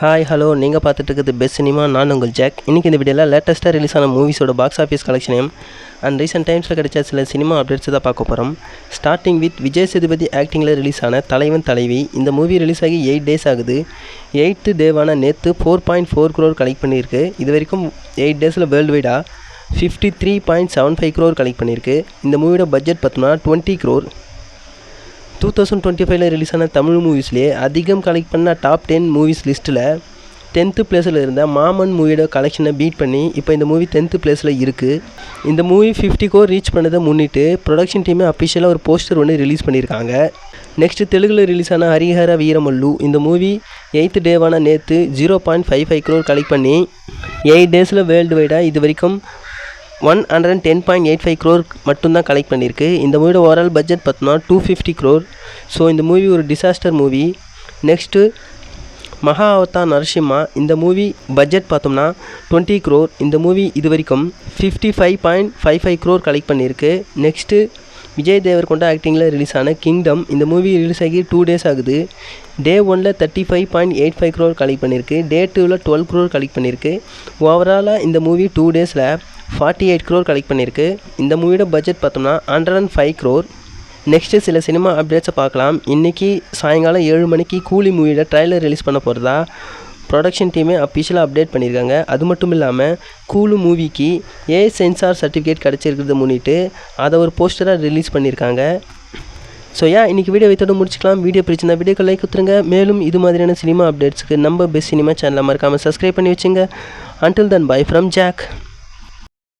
Hi hello நீங்கள் பார்த்துட்டு இருக்கிறது பெஸ்ட் சினிமா. நான் உங்கள் ஜாக். இன்றைக்கி இந்த வீடியோவில் லேட்டஸ்ட்டாக ரிலீஸ் ஆன மூவிஸோட பாக்ஸ் ஆஃபீஸ் கலெக்ஷனையும் அண்ட் ரீசெண்ட் டைம்ஸில் கிடைச்ச சில சினிமா அப்டேட்ஸ் தான் பார்க்க போகிறோம். ஸ்டார்டிங் வித் விஜய் சேதுபதி ஆக்டிங்கில் ரிலீஸ் ஆன தலைவன் தலைவி. இந்த மூவி ரிலீஸ் ஆகி 8 டேஸ் ஆகுது. 8th டேவான நேற்று 4.4 crore கலெக்ட் பண்ணியிருக்கு. இது வரைக்கும் 8 டேஸில் வேர்ல்டு வைடாக 53.75 crore கலெக்ட் பண்ணியிருக்கு. இந்த மூவியோட பட்ஜெட் பார்த்தோம்னா 20 crore. 2025 ரிலீஸ் ஆன தமிழ் மூவிஸ்லேயே அதிகம் கலெக்ட் பண்ண டாப் 10 மூவிஸ் லிஸ்ட்டில் 10th பிளேஸில் இருந்த மாமன் மூவியோட கலெக்ஷனை பீட் பண்ணி இப்போ இந்த மூவி 10th பிளேஸில் இருக்குது. இந்த மூவி 50 crore ரீச் பண்ணதை முன்னிட்டு ப்ரொடக்ஷன் டீமே அஃபிஷியலாக ஒரு போஸ்டர் ஒன்று ரிலீஸ் பண்ணியிருக்காங்க. நெக்ஸ்ட்டு தெலுங்கில் ரிலீஸ் ஆன ஹரிஹர வீரமல்லு. இந்த மூவி 8th டேவான நேற்று 0.55 crore கலெக்ட் பண்ணி 8 டேஸில் வேர்ல்டு வைடாக இது வரைக்கும் 110.85 crore மட்டும்தான் கலெக்ட் பண்ணியிருக்கு. இந்த மூவியோட ஓவரால் பட்ஜெட் பார்த்தோம்னா 250 crore. ஸோ இந்த மூவி ஒரு டிசாஸ்டர் மூவி. நெக்ஸ்ட்டு மகா அவதார் நரசிம்மா. இந்த மூவி பட்ஜெட் பார்த்தோம்னா 20 crore. இந்த மூவி இது வரைக்கும் 55.55 crore கலெக்ட் பண்ணியிருக்கு. நெக்ஸ்ட்டு விஜய் தேவர்கொண்ட ஆக்டிங்கில் ரிலீஸ் ஆன கிங்டம். இந்த மூவி ரிலீஸ் ஆகி 2 டேஸ் ஆகுது. டே 1ல் 35.85 crore கலெக்ட் பண்ணியிருக்கு. டே 2ல் 12 crore கலெக்ட் பண்ணியிருக்கு. ஓவராலாக இந்த மூவி 2 டேஸில் 48 crore கலெக்ட் பண்ணியிருக்கு. இந்த மூவியோட பட்ஜெட் பார்த்தோம்னா 105 crore. நெக்ஸ்ட்டு சில சினிமா அப்டேட்ஸை பார்க்கலாம். இன்றைக்கி சாயங்காலம் 7 மணிக்கு கூலி மூவியோட ட்ரைலர் ரிலீஸ் பண்ண போகிறதா ப்ரொடக்ஷன் டீமே அஃபிஷியலாக அப்டேட் பண்ணியிருக்காங்க. அது மட்டும் இல்லாமல் கூலு மூவிக்கு சென்சார் சர்டிஃபிகேட் கிடச்சிருக்கிறத முன்னிட்டு அதை ஒரு போஸ்டராக ரிலீஸ் பண்ணியிருக்காங்க. ஸோ இன்றைக்கி வீடியோ வைத்தோடு முடிச்சுக்கலாம். வீடியோ பிடிச்சிருந்தா வீடியோக்கு லைக் கொடுத்துருங்க. மேலும் இது மாதிரியான சினிமா அப்டேட்ஸுக்கு நம்ம பெஸ்ட் சினிமா சேனலை மறக்காமல் சப்ஸ்கிரைப் பண்ணி வச்சுங்க. Until then, bye from Jack.